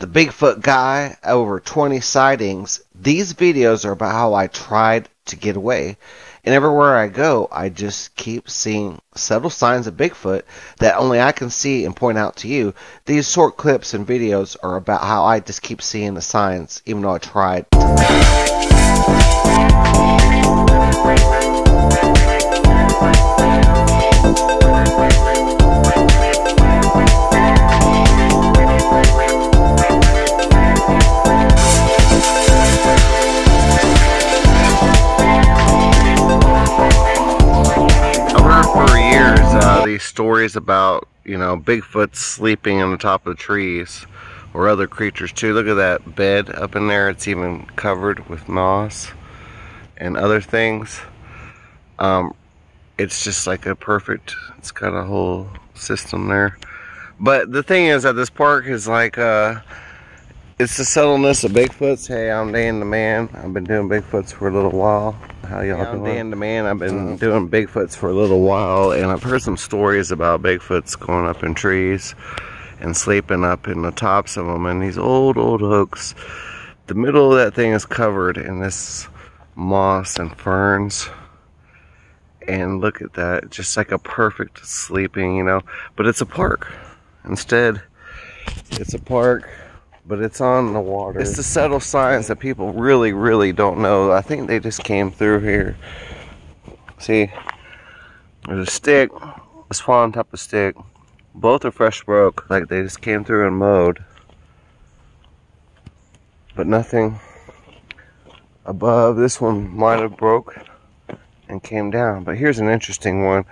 the Bigfoot guy, over 20 sightings. These videos are about how I tried to get away. And everywhere I go, I just keep seeing subtle signs of Bigfoot that only I can see and point out to you. These short clips and videos are about how I just keep seeing the signs, even though I tried. These stories about, you know, Bigfoot sleeping on the top of the trees, or other creatures too. Look at that bed up in there. It's even covered with moss and other things. It's just like a perfect, it's got a whole system there. But the thing is that this park is like it's the subtleness of Bigfoots. Hey, I'm Dan the Man. I've been doing Bigfoots for a little while. How y'all doing? I'm Dan the Man. I've been doing Bigfoots for a little while, and I've heard some stories about Bigfoots going up in trees and sleeping up in the tops of them, and these old oaks. The middle of that thing is covered in this moss and ferns, and look at that, just like a perfect sleeping, you know. But it's a park. Instead, it's a park, but it's on the water. It's the subtle signs that people really don't know. I think they just came through here. See, there's a stick, it's falling on top of a stick. Both are fresh broke, like they just came through and mowed. But nothing above. This one might have broke and came down. But here's an interesting one.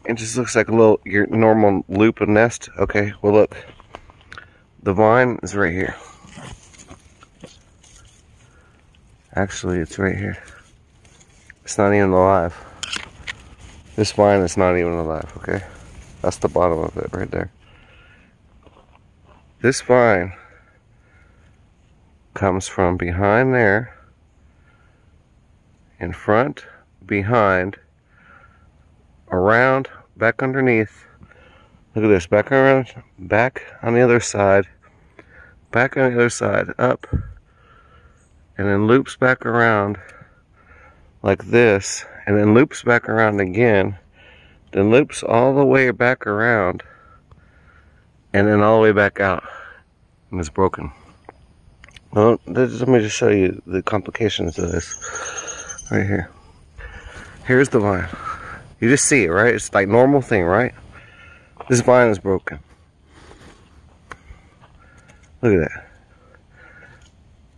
It just looks like a little, your normal loop of nest. Okay, well look. The vine is right here. Actually, it's right here. It's not even alive. This vine is not even alive, okay? That's the bottom of it right there. This vine comes from behind there, in front, behind, around, back underneath. Look at this, back around, back on the other side, back on the other side, up, and then loops back around like this, and then loops back around again, then loops all the way back around, and then all the way back out, and it's broken. Well, let me just show you the complications of this right here. Here's the vine. You just see it, right? It's like normal thing, right? This vine is broken. Look at that.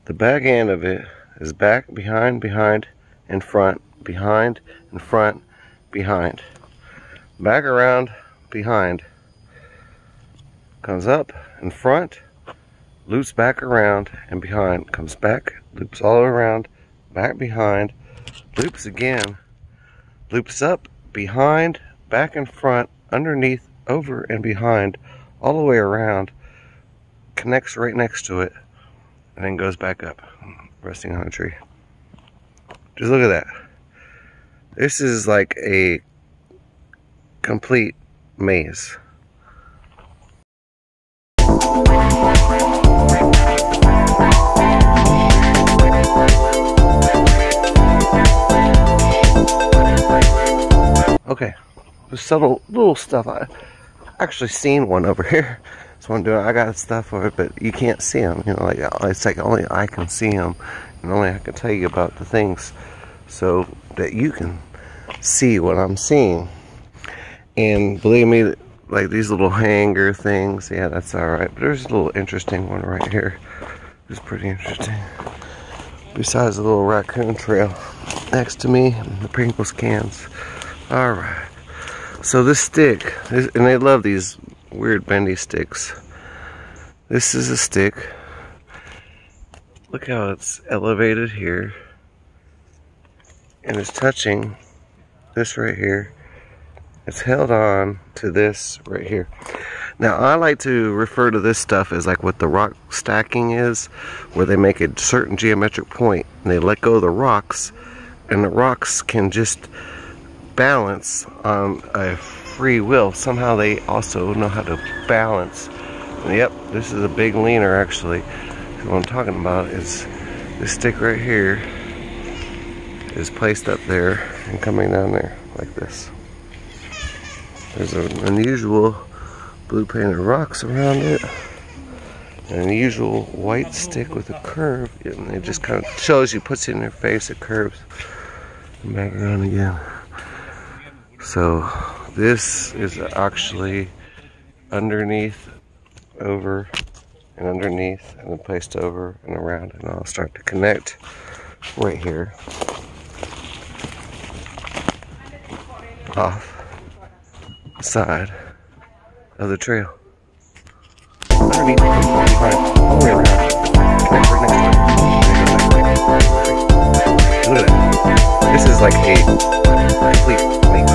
The back end of it is back, behind, in front, behind, in front, behind. Back around, behind. Comes up, in front, loops back around, and behind. Comes back, loops all around, back behind, loops again, loops up, behind, back in front, underneath, over and behind, all the way around, connects right next to it, and then goes back up, resting on a tree. Just look at that. This is like a complete maze. Okay, the subtle little stuff. I actually seen one over here. So I'm doing. I got stuff over it, but you can't see them. You know, like it's like only I can see them, and only I can tell you about the things, so that you can see what I'm seeing. And believe me, like these little hanger things, yeah, that's all right. But there's a little interesting one right here. It's pretty interesting. Besides the little raccoon trail next to me, and the Pringles cans. All right. So this stick, and they love these weird bendy sticks. This is a stick. Look how it's elevated here. And it's touching this right here. It's held on to this right here. Now I like to refer to this stuff as like what the rock stacking is, where they make a certain geometric point and they let go of the rocks, and the rocks can just balance on a free will. Somehow they also know how to balance Yep, this is a big leaner actually. What I'm talking about is this stick right here is placed up there and coming down there like this. There's an unusual blue painted rocks around it. An unusual white stick with a curve. And it just kind of shows you, puts it in your face, it curves. And back around again. So this is actually underneath, over, and underneath, and then placed over and around, and I'll start to connect right here off the side of the trail. Underneath, all the way around, connect right next to it. Look at that. This is like a complete link.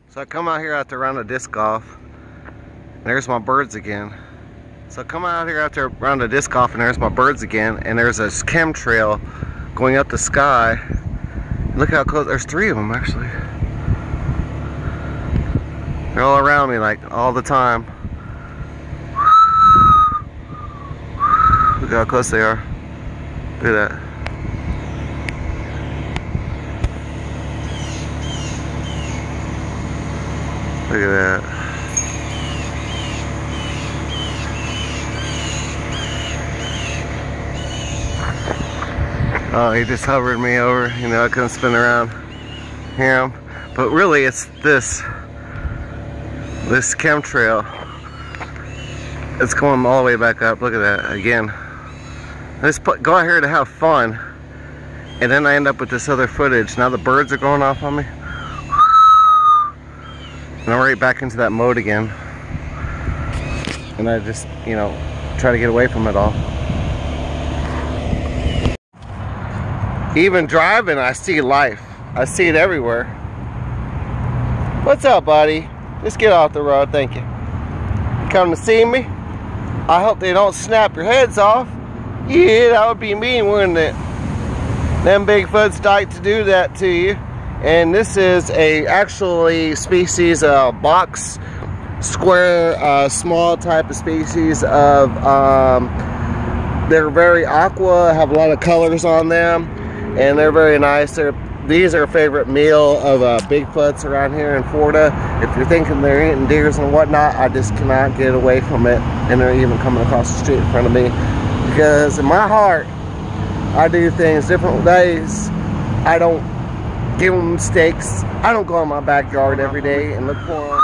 So I come out here after a round of disc golf. There's my birds again. So I come out here after a round of disc golf, and there's my birds again. And there's a chemtrail going up the sky. Look how close. There's 3 of them actually. They're all around me like all the time. Look how close they are. Look at that. Look at that. Oh, he just hovered me over. You know, I couldn't spin around him. But really, it's this chemtrail. It's going all the way back up. Look at that again. I just go out here to have fun, and then I end up with this other footage. Now the birds are going off on me. And I'm right back into that mode again. And I just, you know, try to get away from it all. Even driving, I see life. I see it everywhere. What's up, buddy? Just get off the road, thank you. You come to see me? I hope they don't snap your heads off. Yeah, that would be mean, wouldn't it? Them Bigfoots like to do that to you. And this is a actually species of box square, small type of species of, they're very aqua, have a lot of colors on them, and they're very nice. These are a favorite meal of Bigfoots around here in Florida. If you're thinking they're eating deers and whatnot, I just cannot get away from it. And they're even coming across the street in front of me. Because in my heart, I do things different ways. I don't give them steaks. I don't go in my backyard every day and look for them.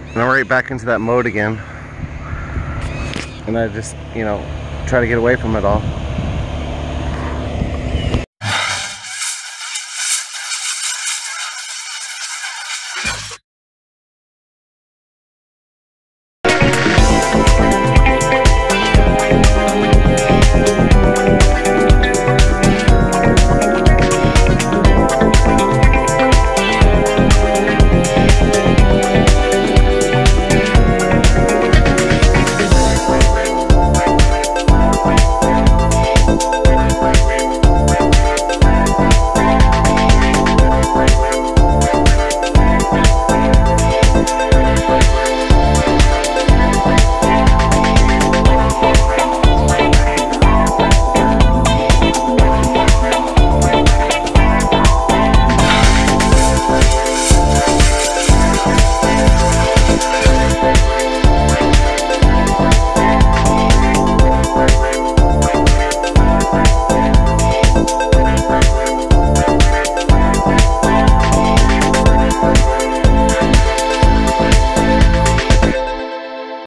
And I'm right back into that mode again. And I just, you know, try to get away from it all.